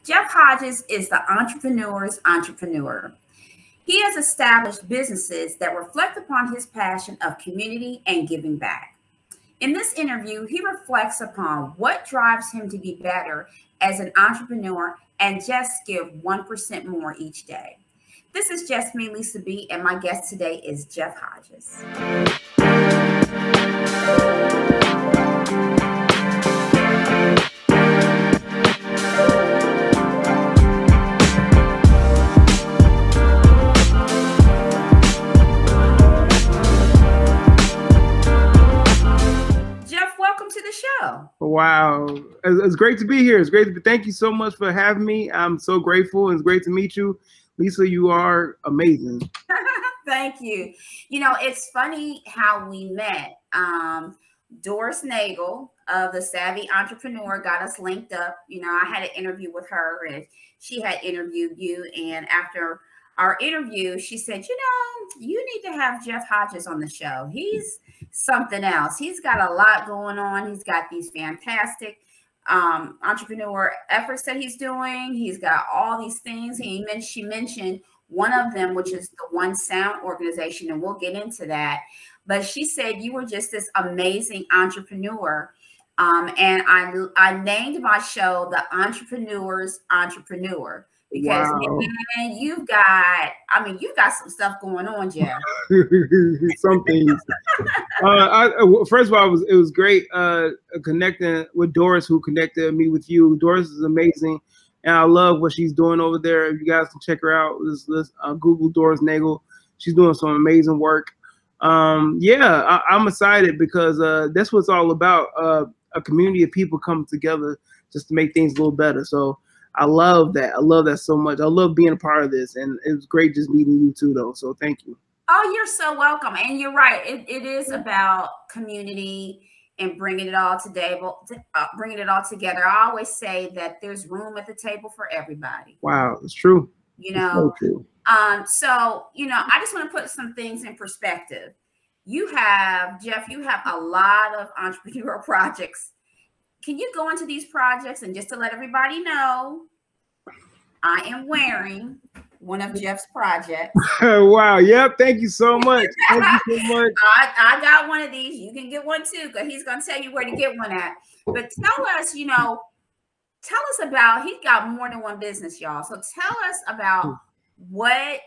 Jeff Hodges is the entrepreneur's entrepreneur. He has established businesses that reflect upon his passion of community and giving back. In this interview, he reflects upon what drives him to be better as an entrepreneur and just give 1% more each day. This is just me, Lisa B, and my guest today is Jeff Hodges. Wow. It's great to be here. It's great to be. Thank you so much for having me. I'm so grateful, and it's great to meet you. Lisa, you are amazing. Thank you. You know, it's funny how we met. Doris Nagel of The Savvy Entrepreneur got us linked up. You know, I had an interview with her and she had interviewed you. And after our interview, she said, you know, you need to have Jeff Hodges on the show. He's something else. He's got a lot going on. He's got these fantastic entrepreneur efforts that he's doing. He's got all these things. She mentioned one of them, which is the Onesound organization, and we'll get into that. But she said you were just this amazing entrepreneur. And I named my show The Entrepreneur's Entrepreneur. Because wow. Man, you've got some stuff going on, Jeff. Some things. First of all, it was great connecting with Doris, who connected me with you. Doris is amazing, and I love what she's doing over there. If you guys can check her out, Google Doris Nagel. She's doing some amazing work. Yeah, I'm excited because that's what it's all about. A community of people coming together just to make things a little better. So I love that. I love that so much. I love being a part of this, and it was great just meeting you too, though. So thank you. Oh, you're so welcome. And you're right. It is about community and bringing it all bringing it all together. I always say that there's room at the table for everybody. Wow, it's true. You know. It's so true. So you know, I just want to put some things in perspective. Jeff, you have a lot of entrepreneurial projects. Can you go into these projects and just to let everybody know, I am wearing one of Jeff's projects. Wow. Yep. Thank you so much. Thank you so much. I got one of these. You can get one too, because he's going to tell you where to get one at. But tell us about, he's got more than one business, y'all. So tell us about what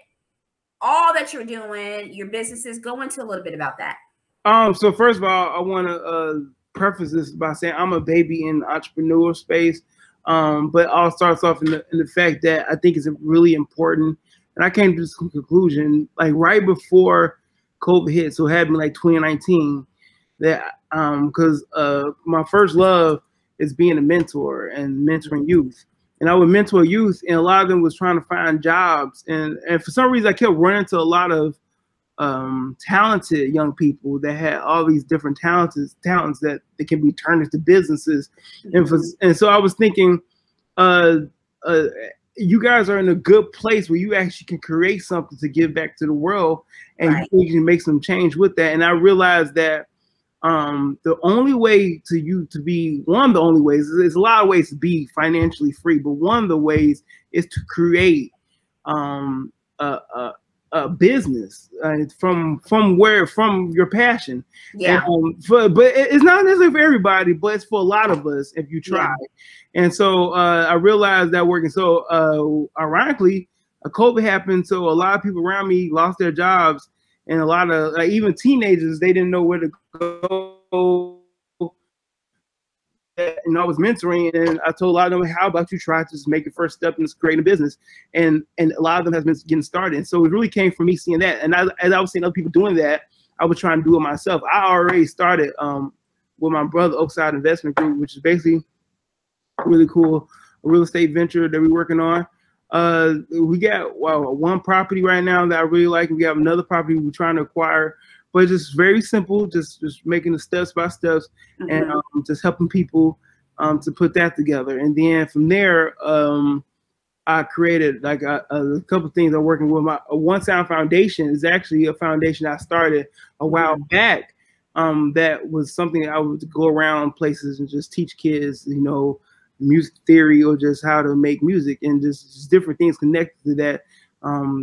all that you're doing, your businesses. Go into a little bit about that. So first of all, I want to preface this by saying I'm a baby in the entrepreneurial space, but all starts off in the fact that I think it's really important, and I came to this conclusion like right before COVID hit, so it happened like 2019, that because my first love is being a mentor and mentoring youth, and I would mentor youth, and a lot of them was trying to find jobs, and for some reason I kept running into a lot of talented young people that had all these different talents that they can be turned into businesses. And so I was thinking, you guys are in a good place where you actually can create something to give back to the world, and right. You can make some change with that. And I realized that the only way to be, one of the only ways, there's a lot of ways to be financially free, but one of the ways is to create a business from your passion. Yeah. And, but it's not necessarily for everybody, but it's for a lot of us if you try. Yeah. And so I realized that working. So ironically, COVID happened, so a lot of people around me lost their jobs, and a lot of even teenagers, they didn't know where to go. And I was mentoring, and I told a lot of them, how about you try to just make your first step in creating a business? And a lot of them has been getting started. And so it really came from me seeing that. And as I was seeing other people doing that, I was trying to do it myself. I already started with my brother, Oakside Investment Group, which is basically really cool, a real estate venture that we're working on. We got one property right now that I really like. We have another property we're trying to acquire. But it's just very simple, just making the steps by steps, and just helping people to put that together. And then from there, I created like a couple of things. I'm working with my Onesoundfoudation is actually a foundation I started a while back. That was something I would go around places and just teach kids, you know, music theory or just how to make music, and just different things connected to that,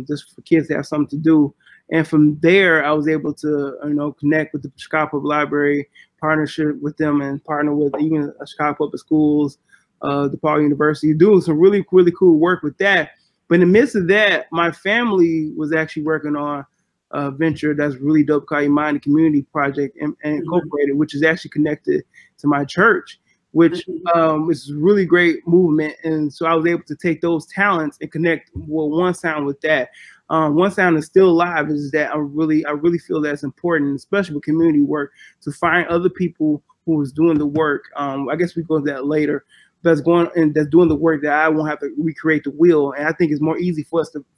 just for kids to have something to do. And from there, I was able to, connect with the Chicago Public Library, partnership with them, and partner with even Chicago Public Schools, DePaul University, doing some really, really cool work with that. But in the midst of that, my family was actually working on a venture that's really dope called Imani Community Project and Incorporated, which is actually connected to my church, which is a really great movement. And so I was able to take those talents and connect One Sound with that. One Sound is still alive. Is that I really feel that's important, especially with community work, to find other people who is doing the work. I guess we go to that later. That's doing the work that I won't have to recreate the wheel. And I think it's more easy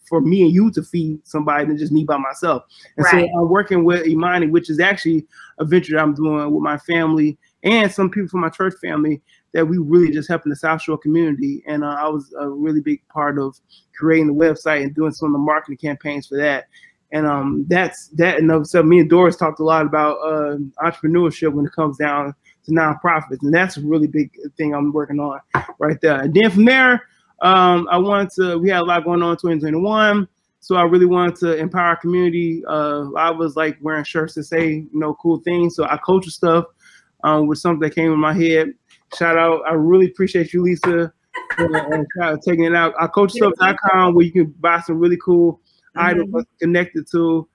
for me and you to feed somebody than just me by myself. And so I'm working with Imani, which is actually a venture that I'm doing with my family and some people from my church family, that we really just helping the South Shore community. And I was a really big part of creating the website and doing some of the marketing campaigns for that. And that's that. And so me and Doris talked a lot about entrepreneurship when it comes down to nonprofits, and that's a really big thing I'm working on right there. And then from there, we had a lot going on in 2021, so I really wanted to empower our community. I was like wearing shirts that say, cool things. So Ourculturestuff was something that came in my head. Shout out, I really appreciate you, Lisa, and taking it out. Ourculturestuff.com, where you can buy some really cool items connected to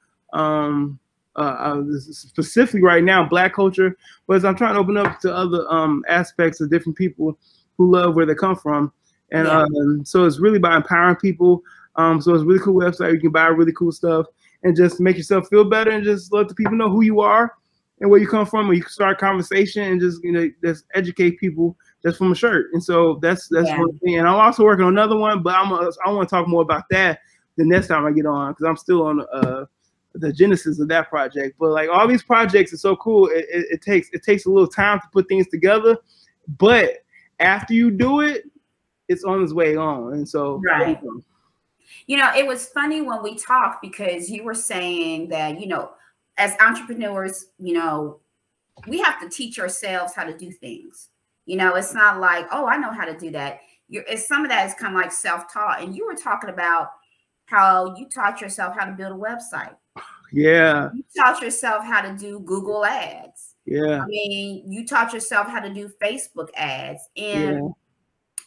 specifically right now Black culture, but as I'm trying to open up to other aspects of different people who love where they come from. And so it's really about empowering people. So it's a really cool website. You can buy really cool stuff and just make yourself feel better and just let the people know who you are and where you come from, or you can start a conversation and just just educate people just from a shirt. And so that's one thing. And I'm also working on another one, but I want to talk more about that the next time I get on, because I'm still on the genesis of that project. But like all these projects are so cool. It takes a little time to put things together, but after you do it, it's on its way on. And so it was funny when we talked, because you were saying that as entrepreneurs, we have to teach ourselves how to do things. It's not like, oh, I know how to do that. Some of that is kind of like self-taught. And you were talking about how you taught yourself how to build a website. Yeah. You taught yourself how to do Google ads. Yeah. I mean, you taught yourself how to do Facebook ads, and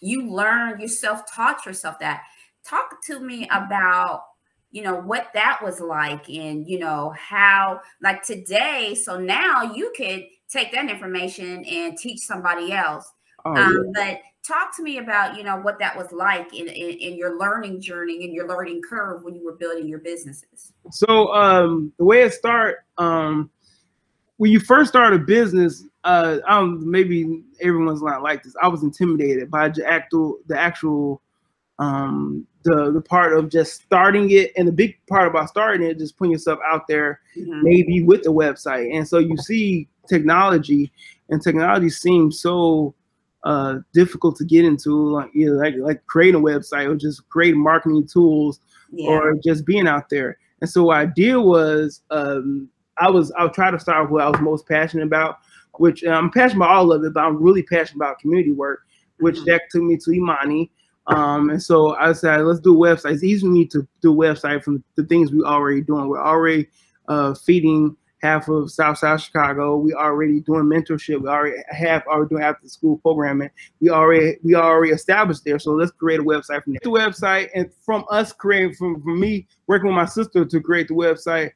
you self-taught yourself that. Talk to me about, what that was like, and, how, like today, so now you could take that information and teach somebody else. But talk to me about, what that was like in your learning journey and your learning curve when you were building your businesses. So the way it started, when you first start a business, maybe everyone's not like this. I was intimidated by the actual the part of just starting it, and the big part about starting it, just putting yourself out there, maybe with the website. And so you see technology, and technology seems so difficult to get into, like creating a website or just creating marketing tools or just being out there. And so what I did was I'll try to start with what I was most passionate about, which I'm passionate about all of it, but I'm really passionate about community work, which that took me to Imani. And so I said, let's do a website. It's easy for me to do a website from the things we're already doing. We're already feeding half of South Chicago. We already doing mentorship. We already doing after school programming. We already established there. So let's create a website from there. The website, and from us creating, from me working with my sister to create the website,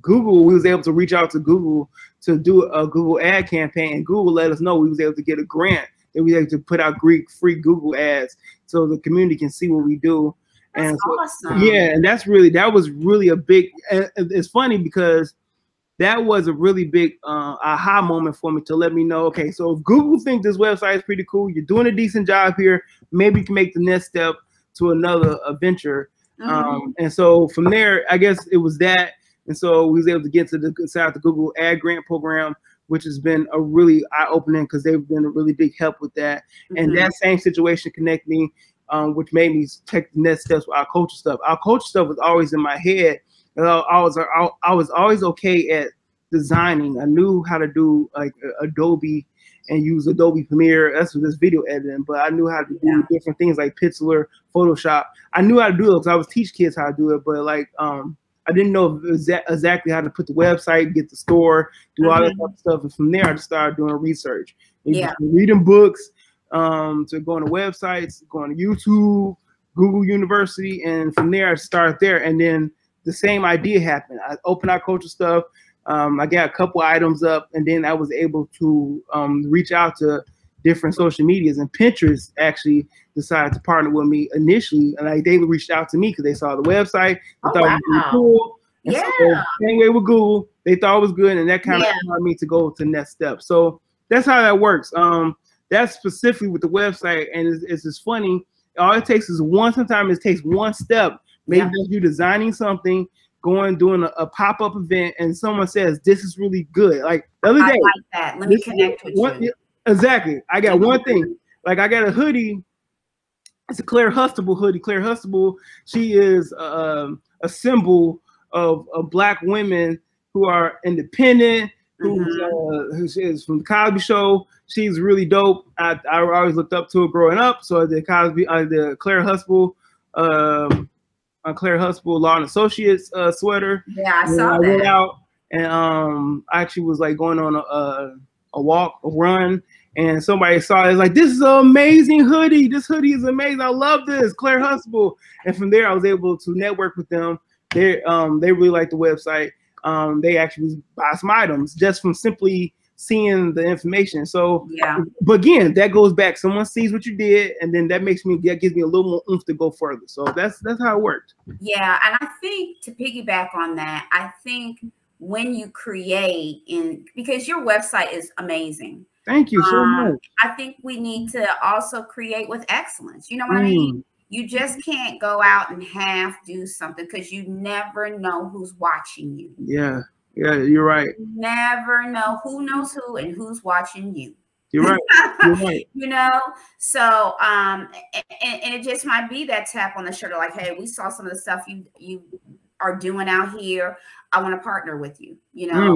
Google, we was able to reach out to Google to do a Google ad campaign, and Google let us know we was able to get a grant that we able to put out free Google ads so the community can see what we do. That's awesome. Yeah, and that was really a big, it's funny because that was a really big aha moment for me to let me know, okay, so if Google thinks this website is pretty cool, you're doing a decent job here, maybe you can make the next step to another venture. And so from there, I guess it was that. And so we was able to get to the Google ad grant program, which has been a really eye-opening, because they've been a really big help with that. And that same situation connected me, which made me take the next steps with Ourculturestuff. Ourculturestuff was always in my head. And I was always okay at designing. I knew how to do like Adobe and use Adobe Premiere. That's what this video editing. But I knew how to do different things like Pixlr, Photoshop. I knew how to do it because I was teach kids how to do it. But like I didn't know exactly how to put the website, get the store, do all that type of stuff. And from there, I just started doing research. Reading books, to going to websites, going to YouTube, Google University, and from there I started there. And then the same idea happened. I opened Ourculturestuff. I got a couple items up, and then I was able to reach out to different social medias. And Pinterest actually decided to partner with me initially, and like they reached out to me because they saw the website. They thought it was really cool. And so, same way with Google, they thought it was good, and that kind of allowed me to go to the next step. So that's how that works. That's specifically with the website, and it's just funny. All it takes is sometimes it takes one step. Maybe you designing something, doing a pop-up event, and someone says, this is really good. Like the other day. I like that. Let me connect with you. Exactly. I got one thing. Like I got a hoodie. It's a Claire Huxtable hoodie. Claire Huxtable, she is a symbol of Black women who are independent, who is from the Cosby Show. She's really dope. I always looked up to her growing up. So the Claire Huxtable, Claire Huxtable Law and Associates sweater. Yeah, I saw that. Went out and I actually was like going on a run, and somebody saw it. It's like, this is an amazing hoodie. This hoodie is amazing. I love this, Claire Huxtable. And from there, I was able to network with them. They really liked the website. They actually buy some items just from simply seeing the information. So, but again, that goes back. Someone sees what you did, and then that gives me a little more oomph to go further. So that's how it worked. Yeah, and I think to piggyback on that, I think when you create because your website is amazing. Thank you so much. I think we need to also create with excellence. You know what I mean? You just can't go out and do something because you never know who's watching you. Yeah, you're right. You never know who knows who and who's watching you. You're right. You're right. You know, so and it just might be that tap on the shoulder, like, hey, we saw some of the stuff you are doing out here. I want to partner with you. You know,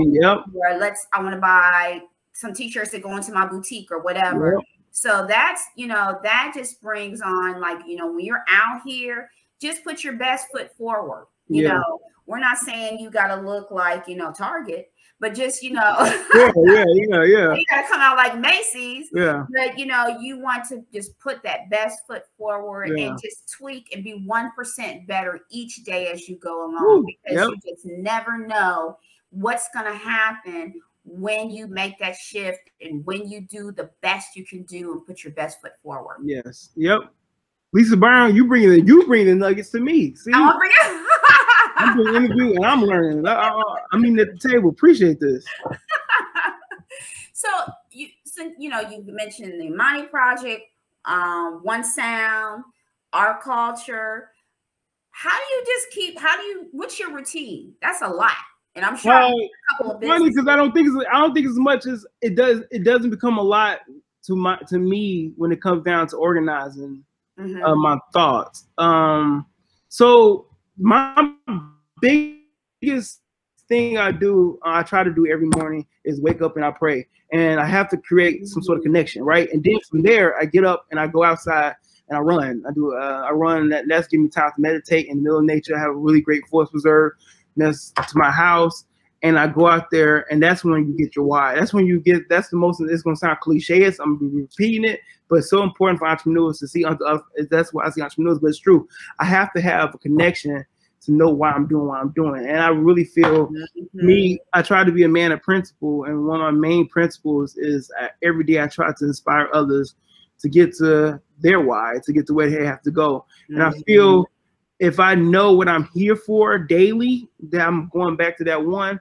or I want to buy some t-shirts that go into my boutique or whatever. So that's, that just brings on, like, when you're out here, just put your best foot forward. You know, we're not saying you got to look like, Target, but just, you got to come out like Macy's. But, you want to just put that best foot forward and just tweak and be 1% better each day as you go along, because you just never know what's going to happen when you make that shift and when you do the best you can do and put your best foot forward. Yes. Yep. Lisa Brown, you bring the nuggets to me. See, I'm doing an interview and I'm learning. I'm eating at the table. Appreciate this. So you mentioned the Imani project, One Sound, Our Culture. What's your routine? That's a lot. And I'm sure a couple of funny because I don't think as much as it does. It doesn't become a lot to me when it comes down to organizing my thoughts. So my biggest thing I try to do every morning is wake up and I pray, and I have to create some sort of connection, right? And then from there, I get up and I go outside and I run. I run. That's giving me time to meditate in the middle of nature. I have a really great forest preserve next to my house, and I go out there, and that's when you get your why. That's the most. It's gonna sound cliche. I'm gonna be repeating it, but it's so important for entrepreneurs to see. That's why I see entrepreneurs, but it's true. I have to have a connection to know why I'm doing what I'm doing, and I really feel I try to be a man of principle, and one of my main principles is every day I try to inspire others to get to their why, to get to where they have to go, and I feel. If I know what I'm here for daily, that I'm going back to that one,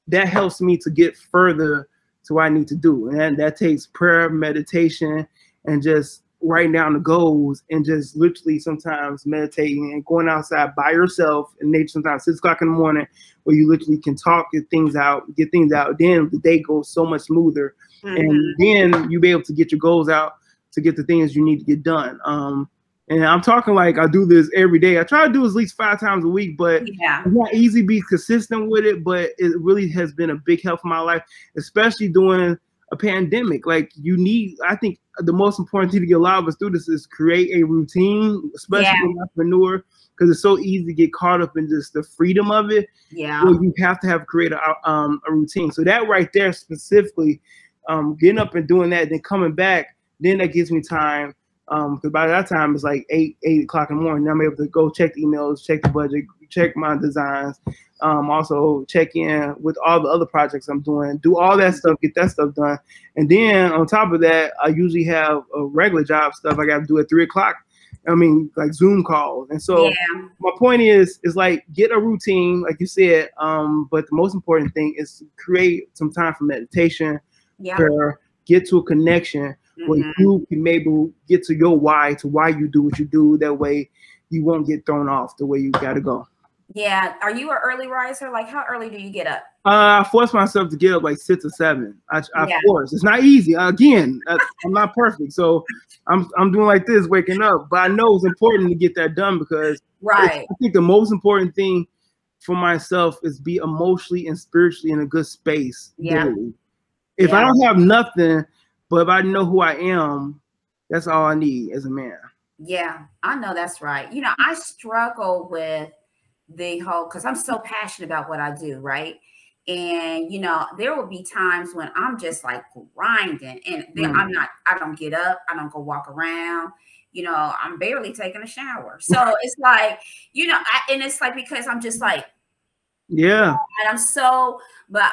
that helps me to get further to what I need to do. And that takes prayer, meditation, and just writing down the goals, and just literally sometimes meditating and going outside by yourself in nature, sometimes 6 o'clock in the morning, where you literally can get things out. Then the day goes so much smoother. And then you'll be able to get your goals out to get the things you need to get done. And I'm talking like I do this every day. I try to do it at least 5 times a week, but it's not easy to be consistent with it. But it really has been a big help in my life, especially during a pandemic. Like you need, I think the most important thing to get a lot of us through this is create a routine, especially for an entrepreneur, because it's so easy to get caught up in just the freedom of it. Yeah. Well, you have to have create a routine. So that right there specifically, getting up and doing that, then coming back, then that gives me time. Because by that time it's like 8 o'clock in the morning. I'm able to go check the emails, check the budget, check my designs, also check in with all the other projects I'm doing, do all that stuff, get that stuff done. And then on top of that, I usually have a regular job stuff I got to do at 3 o'clock. I mean, like Zoom calls. And so my point is like get a routine, like you said. But the most important thing is to create some time for meditation, prayer, get to a connection where you can maybe get to your why, to why you do what you do. That way you won't get thrown off the way you got to go. Yeah. Are you an early riser? Like how early do you get up? I force myself to get up like 6 or 7. I force. It's not easy. Again, I'm not perfect. So I'm doing like this, waking up. But I know it's important to get that done because I think the most important thing for myself is be emotionally and spiritually in a good space daily. If I don't have nothing, but if I know who I am, that's all I need as a man. Yeah, I know that's right. You know, I struggle with the whole, because I'm so passionate about what I do, right? And, you know, there will be times when I'm just like grinding and then I don't get up, I don't go walk around, you know, I'm barely taking a shower. So it's like, you know, and it's like, because I'm just like, and I'm so, but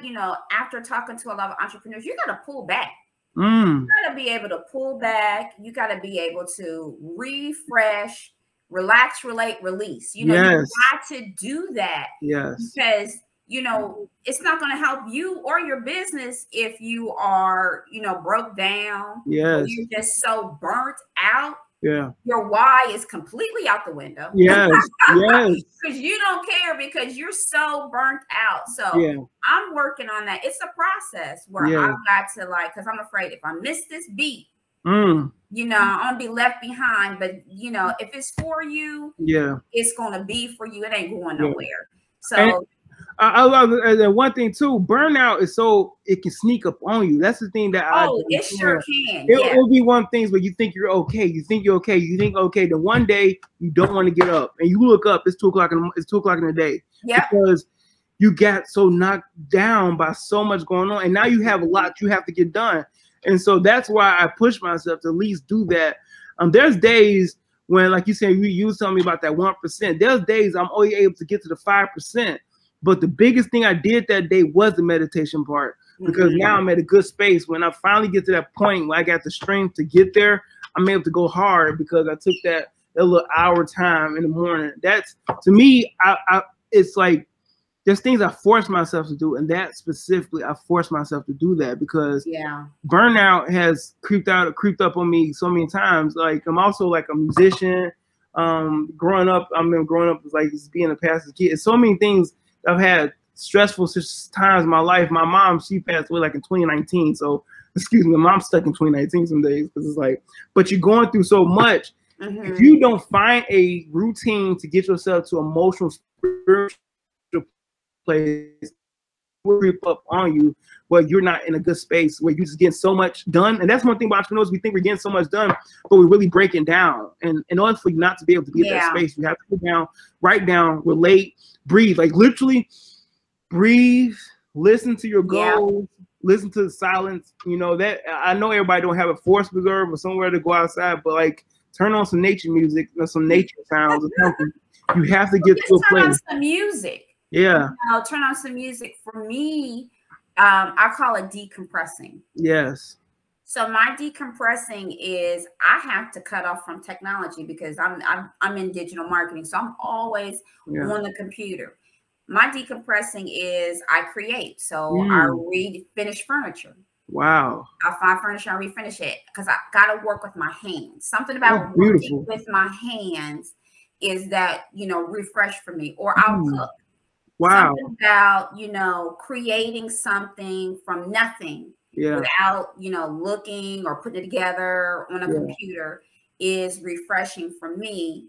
you know, after talking to a lot of entrepreneurs, you got to pull back. You got to be able to pull back. You got to be able to refresh, relax, relate, release. You know, you got to do that. Because, you know, it's not going to help you or your business if you are, you know, broke down. Or you're just so burnt out. Your why is completely out the window. Because you don't care because you're so burnt out. So I'm working on that. It's a process where I've got to like, because I'm afraid if I miss this beat, you know, I'm gonna be left behind. But you know, if it's for you, it's gonna be for you. It ain't going nowhere. So I love it. And one thing too, burnout is so it can sneak up on you. That's the thing that it sure can. It'll be one of the things where you think you're okay. You think you're okay. You think okay. Then one day you don't want to get up, and you look up. It's 2 o'clock. It's 2 o'clock in the day. Because you got so knocked down by so much going on, and now you have a lot you have to get done. And so that's why I push myself to at least do that. There's days when, like you said, you was telling me about that 1%. There's days I'm only able to get to the 5%. But the biggest thing I did that day was the meditation part, because now I'm at a good space. When I finally get to that point where I got the strength to get there, I'm able to go hard because I took that little hour time in the morning. That's, to me, it's like there's things I force myself to do, and that specifically I force myself to do that because burnout has creeped up on me so many times. Like I'm also like a musician. Growing up as like just being a pastor's kid. It's so many things. I've had stressful times in my life. My mom, she passed away like in 2019. So, excuse me, I'm stuck in 2019 some days because it's like, but you're going through so much. If you don't find a routine to get yourself to emotional, spiritual place, it will creep up on you where you're not in a good space, where you're just getting so much done. And that's one thing about entrepreneurs. We think we're getting so much done, but we're really breaking down. And in order for you not to be able to be in that space, you have to sit down, write down, relate, breathe, like literally breathe, listen to your goals, listen to the silence. You know, that I know everybody don't have a forest preserve or somewhere to go outside, but like turn on some nature music or some nature sounds or something. You have to get to a place. Turn on some music. Yeah. You know, turn on some music. For me, I call it decompressing. Yes. So my decompressing is I have to cut off from technology because I'm in digital marketing. So I'm always on the computer. My decompressing is I create. So I refinish furniture. Wow. I find furniture, I refinish it because I got to work with my hands. Something about working with my hands is that, you know, refresh for me. Or I'll cook. Wow. Something about, you know, creating something from nothing without, you know, looking or putting it together on a computer is refreshing for me.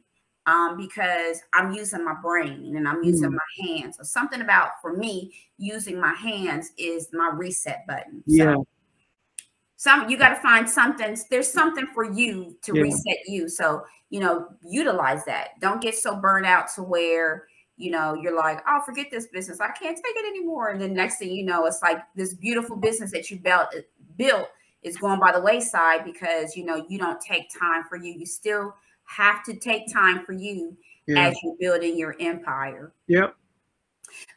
because I'm using my brain and I'm using my hands. So something about, for me, using my hands is my reset button. Yeah. So you got to find something. There's something for you to reset you. So, you know, utilize that. Don't get so burnt out to where, you know, you're like, oh, forget this business. I can't take it anymore. And then next thing you know, it's like this beautiful business that you built is going by the wayside because, you know, you don't take time for you. You still have to take time for you as you're building your empire. Yep.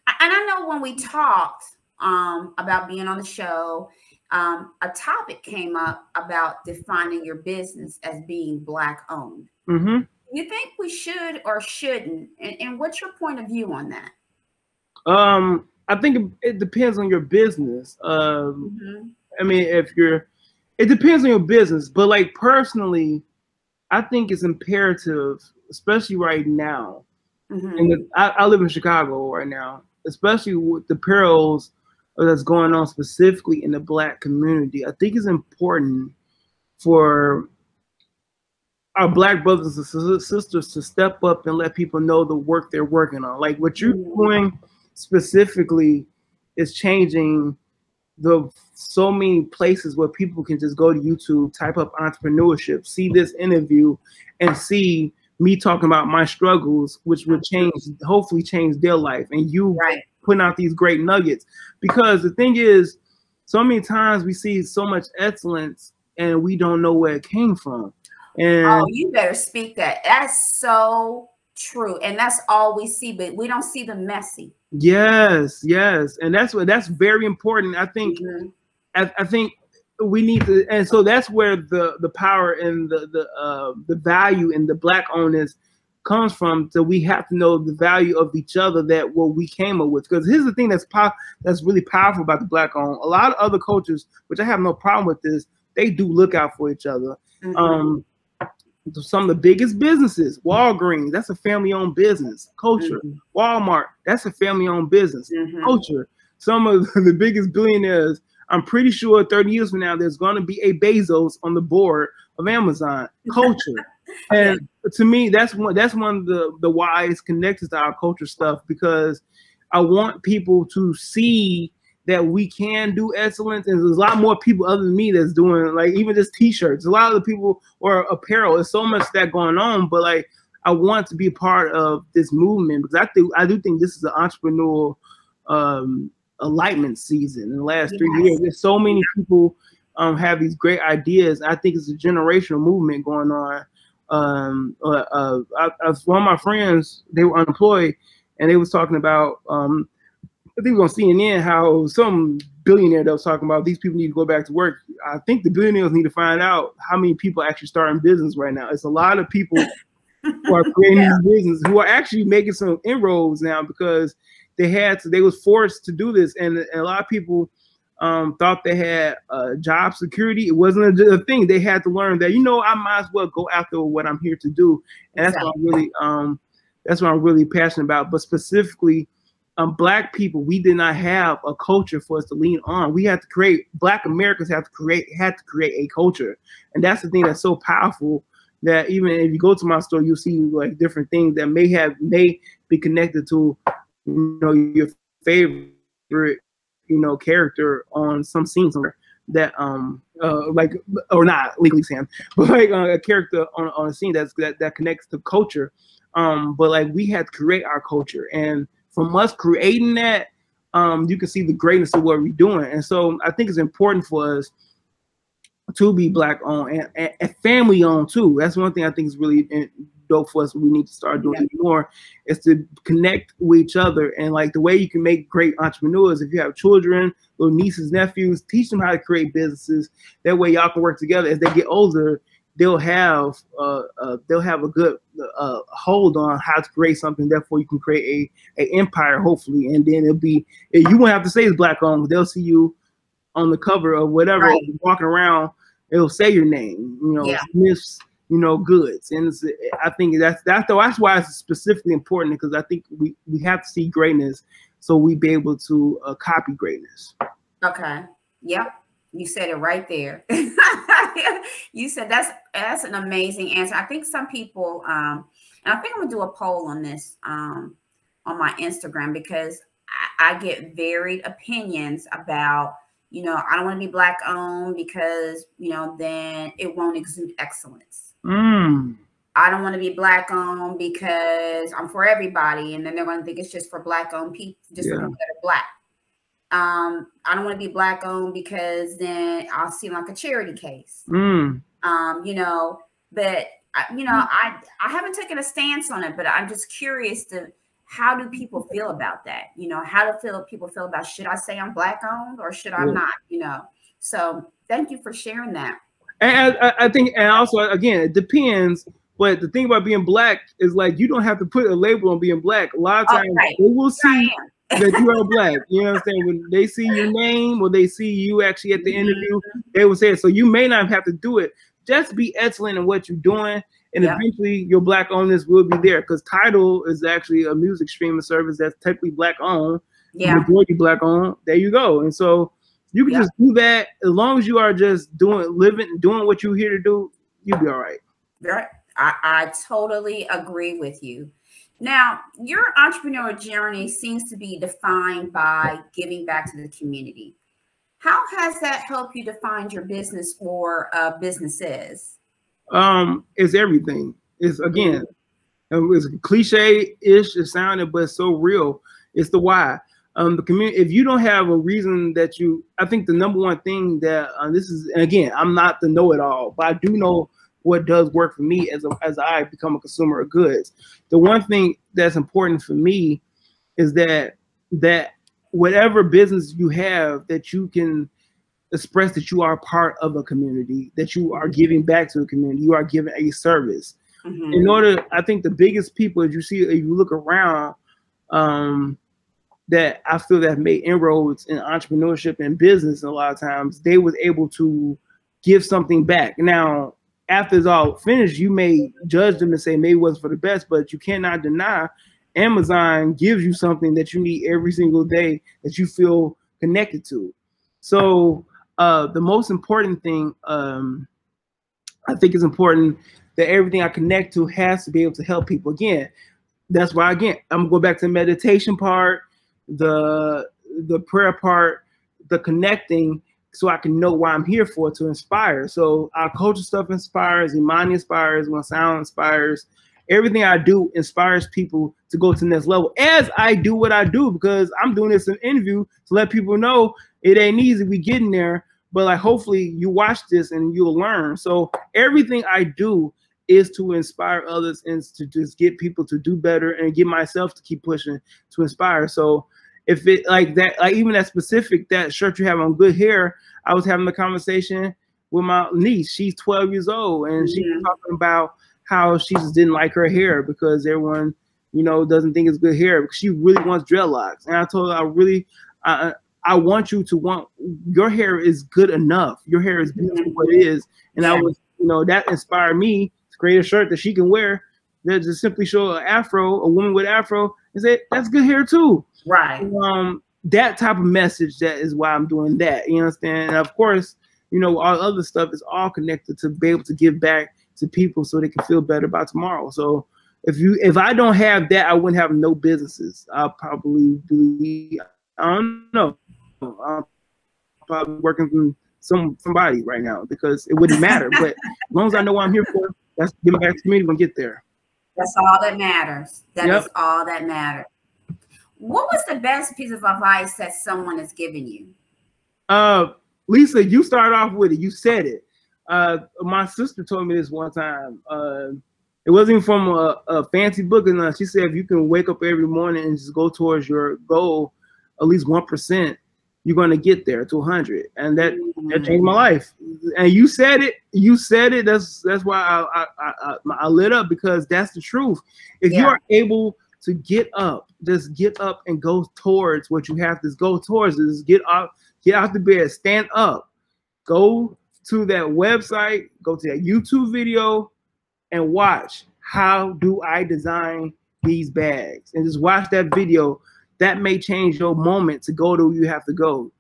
And I know when we talked about being on the show, a topic came up about defining your business as being Black owned. Mm-hmm. You think we should or shouldn't? And what's your point of view on that? I think it depends on your business. I mean, it depends on your business, but like personally, I think it's imperative, especially right now. And I live in Chicago right now, especially with the perils that's going on specifically in the Black community. I think it's important for our Black brothers and sisters to step up and let people know the work they're working on. Like what you're doing specifically is changing so many places where people can just go to YouTube, type up entrepreneurship, see this interview, and see me talking about my struggles, which would hopefully change their life. And you putting out these great nuggets. Because the thing is, so many times we see so much excellence and we don't know where it came from. And you better speak that. That's so true. And that's all we see, but we don't see the messy. Yes. And that's very important. I think I think we need to, and so that's where the power and the value in the Black owners comes from. So we have to know the value of each other, that what we came up with. Because here's the thing that's really powerful about the Black owned. A lot of other cultures, which I have no problem with this, they do look out for each other. Some of the biggest businesses, Walgreens, that's a family-owned business. Culture. Walmart, that's a family-owned business. Culture. Some of the biggest billionaires, I'm pretty sure 30 years from now, there's going to be a Bezos on the board of Amazon. Culture. And to me, that's one of the whys connected to our culture stuff, because I want people to see that we can do excellence, and there's a lot more people other than me that's doing, like, even just t-shirts. A lot of the people, or apparel, there's so much that going on, but like I want to be a part of this movement, because I do think this is an entrepreneurial enlightenment season in the last 3 years. There's so many people have these great ideas. I think it's a generational movement going on. One of my friends, they were unemployed, and they was talking about I think it was on CNN how some billionaire that was talking about these people need to go back to work. I think the billionaires need to find out how many people actually starting business right now. It's a lot of people who are creating these businesses who are actually making some inroads now, because they was forced to do this, and a lot of people thought they had job security. It wasn't a thing. They had to learn that, I might as well go after what I'm here to do, and that's what I'm really passionate about. But specifically, Black people, we did not have a culture for us to lean on. We had to create. Black Americans had to create a culture, and that's the thing that's so powerful. That even if you go to my store, you'll see like different things that may be connected to, your favorite, character on some scene somewhere. That like, or not legally saying, but like a character on a scene that connects to culture. But like we had to create our culture, and from us creating that, you can see the greatness of what we're doing. And so I think it's important for us to be Black owned and family owned too. That's one thing I think is really dope for us. We need to start doing more, is to connect with each other. And like the way you can make great entrepreneurs, if you have children, little nieces, nephews, teach them how to create businesses. That way y'all can work together. As they get older, they'll have a good hold on how to create something. Therefore, you can create a empire, hopefully, and then you won't have to say it's Black owned. They'll see you on the cover of whatever, walking around. It'll say your name, Smith's, goods, and I think that's why it's specifically important, because I think we have to see greatness so we be able to copy greatness. Okay. Yep. You said it right there. You said that's an amazing answer. I think some people And I think I'm gonna do a poll on this on my Instagram, because I get varied opinions about, you know, I don't want to be Black owned because, you know, then it won't exude excellence. I don't want to be Black owned because I'm for everybody, and then they're going to think it's just for Black owned people, just the people that are Black. I don't want to be Black owned because then I'll seem like a charity case. You know, but you know, I haven't taken a stance on it, but I'm just curious to how do people feel about that? You know, how do people feel about, should I say I'm Black owned or should I not? You know, so thank you for sharing that. And I think, and also again, it depends. But the thing about being Black is, like, you don't have to put a label on being Black. A lot of times they will see that you are Black. You know what I'm saying? When they see your name or they see you actually at the interview, they will say it. So you may not have to do it. Just be excellent in what you're doing, and eventually your Black owners will be there. Because Tidal is actually a music streaming service that's technically Black owned, majority Black owned. There you go. And so you can just do that as long as you are just doing what you're here to do. You'll be all right. Right. I totally agree with you. Now, your entrepreneurial journey seems to be defined by giving back to the community. How has that helped you define your business or businesses? It's everything. It's, again, it's cliche-ish, it sounded, but it's so real. It's the why. The community. If you don't have a reason that I think the number one thing that this is, and again, I'm not the know-it-all, but I do know what does work for me as I become a consumer of goods. The one thing that's important for me is that whatever business you have, that you can express that you are part of a community, that you are giving back to the community, you are giving a service. In order, I think the biggest people, as you see, if you look around, that I feel that have made inroads in entrepreneurship and business, a lot of times they was able to give something back. Now, after it's all finished, you may judge them and say maybe it wasn't for the best, but you cannot deny Amazon gives you something that you need every single day that you feel connected to. So the most important thing, I think it's important that everything I connect to has to be able to help people. Again, that's why, again, I'm gonna go back to the meditation part, the prayer part, the connecting, so I can know why I'm here for, to inspire. So our culture stuff inspires, Imani inspires, Onesound inspires. Everything I do inspires people to go to the next level as I do what I do, because I'm doing this in an interview to let people know it ain't easy. We getting there, but like, hopefully you watch this and you'll learn. So everything I do is to inspire others and to just get people to do better and get myself to keep pushing to inspire. So if it like that, like even that specific, that shirt you have on, good hair, I was having a conversation with my niece. She's 12 years old, and she was talking about how she just didn't like her hair because everyone, you know, doesn't think it's good hair, because she really wants dreadlocks. And I told her, I want you to want, your hair is good enough. Your hair is beautiful what it is. And I was, you know, that inspired me to create a shirt that she can wear that just simply show an afro, a woman with afro, and say, that's good hair too. Right. That type of message, that is why I'm doing that. You understand? And of course, you know, all other stuff is all connected to be able to give back to people so they can feel better about tomorrow. So if I don't have that, I wouldn't have no businesses. I'll probably be, I don't know, I'm probably working for somebody right now, because it wouldn't matter. But as long as I know what I'm here for, that's giving back to me when I get there. That's all that matters. That is all that matters. What was the best piece of advice that someone has given you? Lisa, you started off with it. You said it. My sister told me this one time. It wasn't even from a fancy book. And she said, if you can wake up every morning and just go towards your goal, at least 1%, you're going to get there to 100. And that changed my life. And you said it. You said it. That's why I lit up, because that's the truth. If you are able to get up, just get up and go towards what you have to go towards. Just get out the bed, stand up, go to that website, go to that YouTube video, and watch, how do I design these bags? And just watch that video. That may change your moment to go to where you have to go.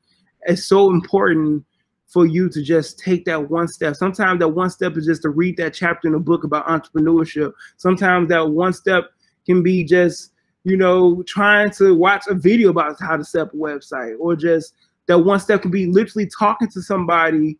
It's so important for you to just take that one step. Sometimes that one step is just to read that chapter in a book about entrepreneurship. Sometimes that one step can be just, you know, trying to watch a video about how to set up a website, or just that one step can be literally talking to somebody,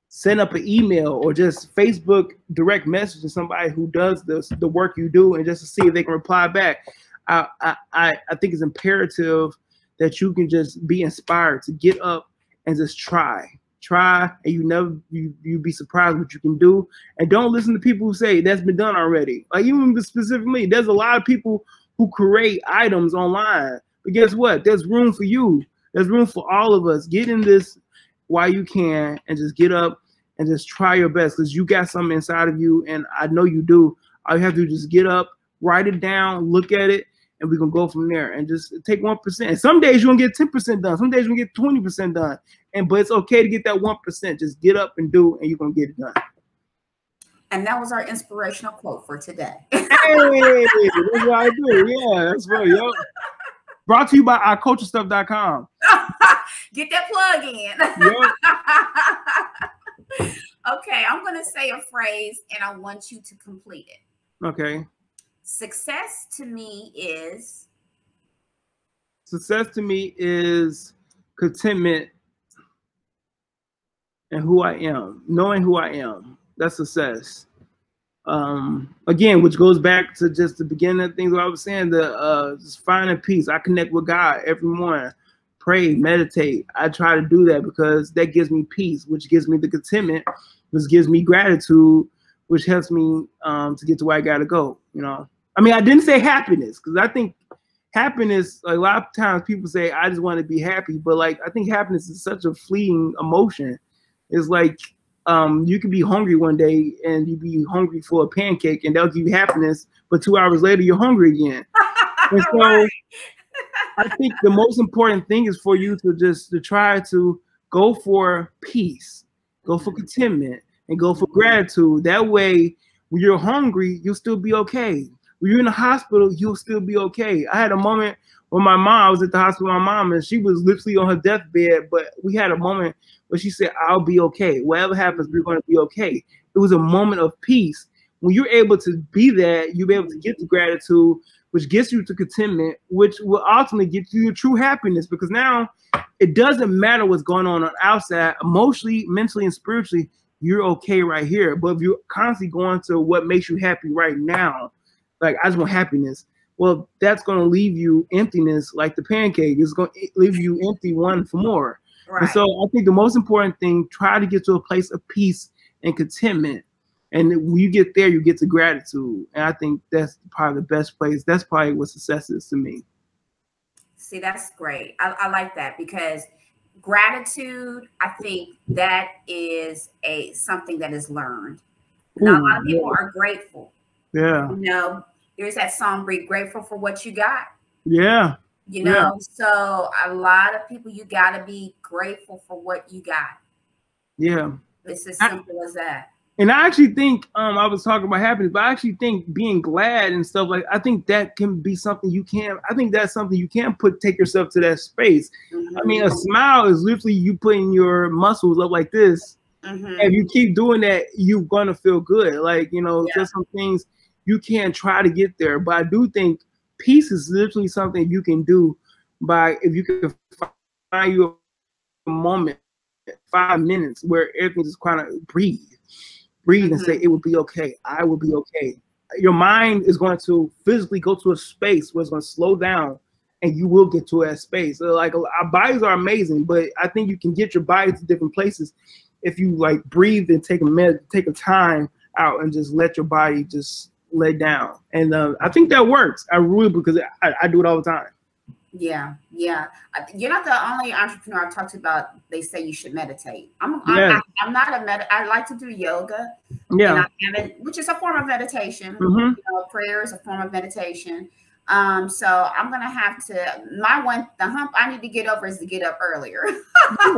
send up an email, or just Facebook direct message to somebody who does the work you do, and just to see if they can reply back. I think it's imperative that you can just be inspired to get up and just try, and you be surprised what you can do. And don't listen to people who say that's been done already. Like, even specifically, there's a lot of people who create items online, but guess what? There's room for you. There's room for all of us. Get in this while you can, and just get up and just try your best, because you got something inside of you, and I know you do. All you have to do is just get up, write it down, look at it, and we can go from there, and just take 1%. And some days you're gonna get 10% done. Some days you're gonna get 20% done. But it's okay to get that 1%. Just get up and do, and you're gonna get it done. And that was our inspirational quote for today. Hey, that's what I do. Yeah, that's right. Yep. Brought to you by Ourculturestuff.com. Get that plug in. Yep. Okay, I'm going to say a phrase, and I want you to complete it. Okay. Success to me is contentment and who I am, knowing who I am. That's success. Again, which goes back to just the beginning of things I was saying, just finding peace. I connect with God every morning, pray, meditate. I try to do that because that gives me peace, which gives me the contentment, which gives me gratitude, which helps me to get to where I gotta go. You know, I mean, I didn't say happiness, because I think happiness, like, a lot of times people say, I just want to be happy, but like, I think happiness is such a fleeting emotion. It's like, you could be hungry one day and you be hungry for a pancake, and that'll give you happiness, but 2 hours later you're hungry again. And so I think the most important thing is for you to try to go for peace, go for contentment, and go for gratitude. That way, when you're hungry, you'll still be okay. When you're in the hospital, you'll still be okay. I had a moment when my mom, I was at the hospital with my mom, and she was literally on her deathbed, but we had a moment where she said, I'll be okay. Whatever happens, we're going to be okay. It was a moment of peace. When you're able to be that, you'll be able to get to gratitude, which gets you to contentment, which will ultimately get you true happiness, because now it doesn't matter what's going on outside, emotionally, mentally, and spiritually, you're okay right here. But if you're constantly going to what makes you happy right now, like, I just want happiness, well, that's going to leave you emptiness, like the pancake. It's going to leave you empty, wanting for more. Right. And so I think the most important thing, try to get to a place of peace and contentment. And when you get there, you get to gratitude. And I think that's probably the best place. That's probably what success is to me. See, that's great. I like that, because gratitude, I think that is something that is learned. Now, a lot of people are grateful. Yeah. You know, there's that song, be grateful for what you got. Yeah. You know, so a lot of people, you got to be grateful for what you got. Yeah. It's as simple as that. And I actually think, I was talking about happiness, but I actually think being glad and stuff, like, I think that can be something I think that's something you can take yourself to that space. Mm-hmm. I mean, a smile is literally you putting your muscles up like this. Mm-hmm. And if you keep doing that, you're going to feel good. Like, you know, there's some things you can try to get there. But I do think peace is literally something you can do if you can find you a moment, 5 minutes, where everything just kind of breathe and say, it will be okay. I will be okay. Your mind is going to physically go to a space where it's going to slow down, and you will get to that space. So, like, our bodies are amazing, but I think you can get your body to different places if you, like, breathe and take a time out and just let your body just lay down. And I think that works. I really, because I do it all the time. Yeah, yeah. You're not the only entrepreneur I've talked about. They say you should meditate. I'm not I like to do yoga. Yeah, which is a form of meditation. Mm-hmm. You know, prayer is a form of meditation. So I'm gonna have to. The hump I need to get over is to get up earlier.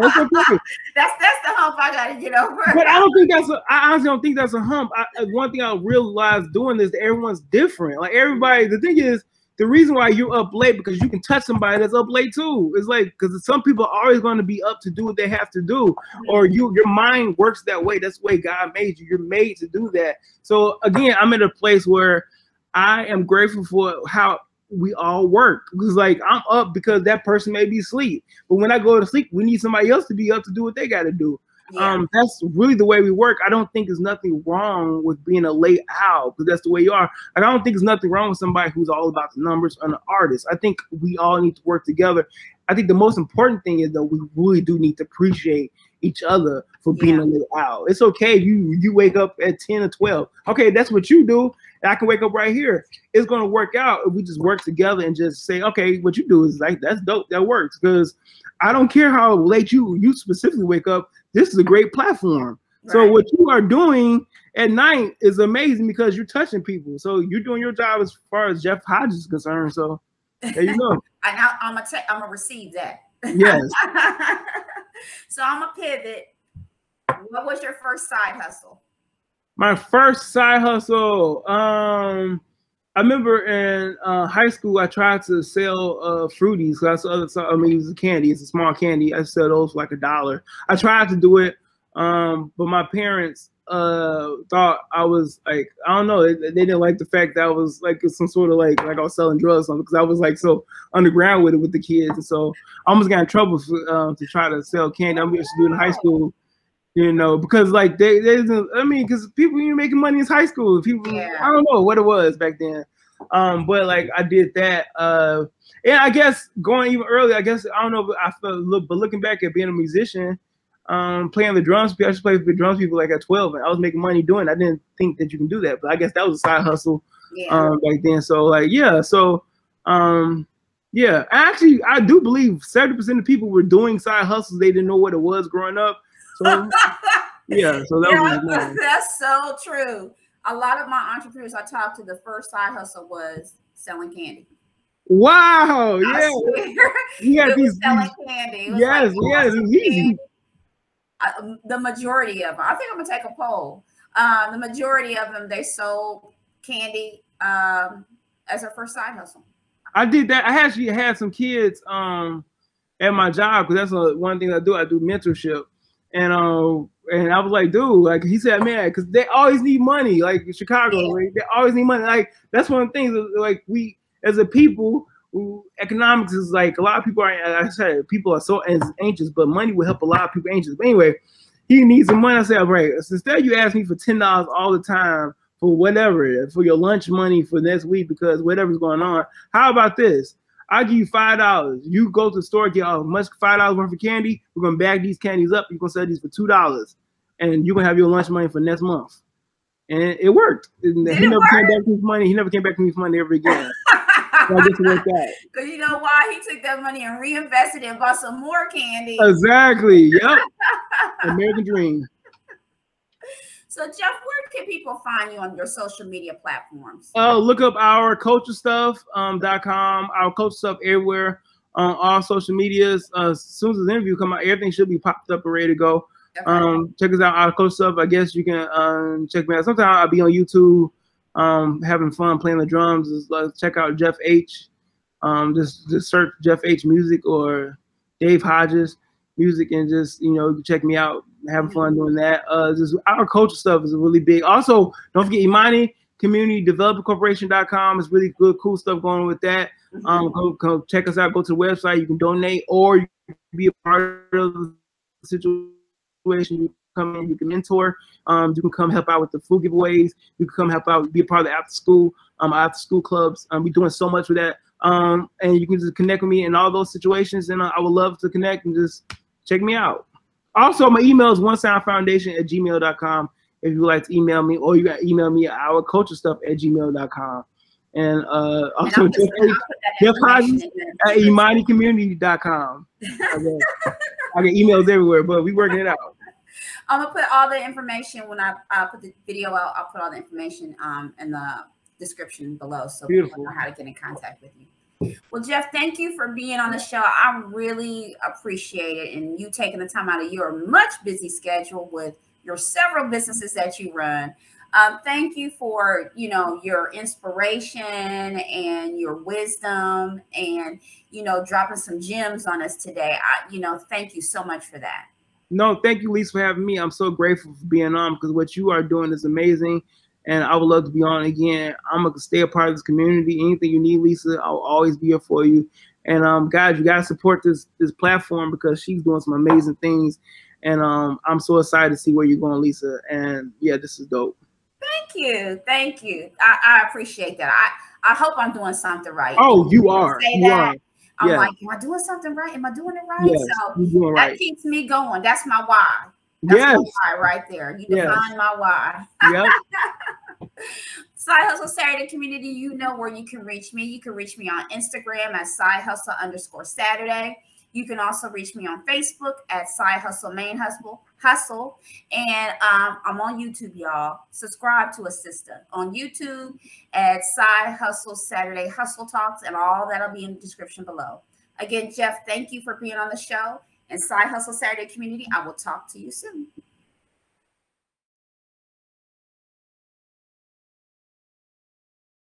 That's okay. That's the hump I got to get over. But I honestly don't think that's a hump. One thing I realized doing this, that everyone's different. Like, everybody, the thing is, the reason why you're up late because you can touch somebody that's up late too. It's like because some people are always going to be up to do what they have to do, or your mind works that way. That's the way God made you. You're made to do that. So again, I'm in a place where I am grateful for how we all work. Because like I'm up because that person may be asleep, but when I go to sleep, we need somebody else to be up to do what they got to do. Yeah. That's really the way we work. I don't think there's nothing wrong with being a late owl because that's the way you are. Like, I don't think there's nothing wrong with somebody who's all about the numbers and an artist. I think we all need to work together. I think the most important thing is that we really do need to appreciate each other for being a late owl. It's okay if you wake up at 10 or 12. Okay, that's what you do. And I can wake up right here. It's going to work out if we just work together and just say, okay, what you do is like, that's dope. That works. Because I don't care how late you specifically wake up. This is a great platform. Right. So what you are doing at night is amazing because you're touching people. So you're doing your job as far as Jeff Hodges is concerned. So there you go. I'm gonna receive that. Yes. So I'm gonna pivot. What was your first side hustle? My first side hustle. I remember in high school, I tried to sell fruities. That's I mean, it was a candy. It's a small candy. I sell those for like $1. I tried to do it, but my parents thought I was like, I don't know. They didn't like the fact that I was like some sort of like I was selling drugs or something because I was like so underground with it with the kids, and so I almost got in trouble for, to try to sell candy. I used to do it in high school. You know, because like I mean, because people you're making money in high school. People, I don't know what it was back then. But like I did that. And I guess going even earlier, I guess I don't know. But but looking back at being a musician, playing the drums, I used to play with the drums people like at 12, and I was making money doing it. I didn't think that you can do that, but I guess that was a side hustle back then. So like actually I do believe 70% of people were doing side hustles. They didn't know what it was growing up. So, so that's so true. A lot of my entrepreneurs I talked to, the first side hustle was selling candy. Wow! Yeah, these selling candy. Yes, candy. The majority of them. I think I'm gonna take a poll. The majority of them they sold candy as their first side hustle. I did that. I actually had some kids at my job because that's one thing I do. I do mentorship. And I was like, dude, like he said, man, because they always need money, like in Chicago, like, they always need money. Like that's one of the things. Like we, as a people, economics is like a lot of people are. Like I said, people are so anxious, but money will help a lot of people anxious. But anyway, he needs some money. I said, right. So instead, you ask me for $10 all the time for whatever, for your lunch money for next week because whatever's going on. How about this? I'll give you $5. You go to the store, get $5 worth of candy. We're gonna bag these candies up. You're gonna sell these for $2, and you're gonna have your lunch money for next month. And it worked. And he never came back to his money. He never came back to me for money ever again. So I guess it worked out. Because you know why? He took that money and reinvested it and bought some more candy. Exactly. Yep. American dream. So Jeff, where can people find you on your social media platforms? Look up Ourculturestuff.com. Ourculturestuff everywhere on all social medias. As soon as the interview come out, everything should be popped up and ready to go. Okay. Check us out, Ourculturestuff. I guess you can check me out. Sometimes I'll be on YouTube having fun playing the drums. Just, check out Jeff H. Just search Jeff H music or Dave Hodges music and just check me out. Having fun doing that. Just our culture stuff is really big. Also, don't forget Imani Community Developer Corporation.com. It's really good, cool stuff going on with that. Go check us out. Go to the website. You can donate or you can be a part of the situation. You come in, you can mentor. You can come help out with the food giveaways. You can come help out, be a part of the after school clubs. We're doing so much with that. And you can just connect with me in all those situations. And I would love to connect and just check me out. Also, my email is Onesoundfoudation@gmail.com if you would like to email me, or you got to email me at ourculturestuff@gmail.com. And also Jeff Hodges at ImaniCommunity.com. I get emails everywhere, but we working it out. I'm gonna put all the information when I put the video out. I'll put all the information in the description below, so people know how to get in contact with you. Well, Jeff, thank you for being on the show. I really appreciate it, and you taking the time out of your much busy schedule with your several businesses that you run Thank you for, your inspiration and your wisdom and, dropping some gems on us today. Thank you so much for that. No, thank you, Lisa, for having me. I'm so grateful for being on because what you are doing is amazing. And I would love to be on again. I'm going to stay a part of this community. Anything you need, Lisa, I'll always be here for you. And guys, you got to support this platform because she's doing some amazing things. And I'm so excited to see where you're going, Lisa. And yeah, this is dope. Thank you. Thank you. I appreciate that. I hope I'm doing something right. Oh, you are. You are. I'm like, am I doing something right? Am I doing it right? Yes, so you're doing right. That keeps me going. That's my why. That's my why right there. You define my why. Yep. Side Hustle Saturday community, you know where you can reach me. You can reach me on Instagram at sidehustle_Saturday. You can also reach me on Facebook at Side Hustle Main Hustle. And I'm on YouTube, y'all. Subscribe to a sister on YouTube at Side Hustle Saturday Hustle Talks, and all that'll be in the description below. Again, Jeff, thank you for being on the show. And Side Hustle Saturday community, I will talk to you soon.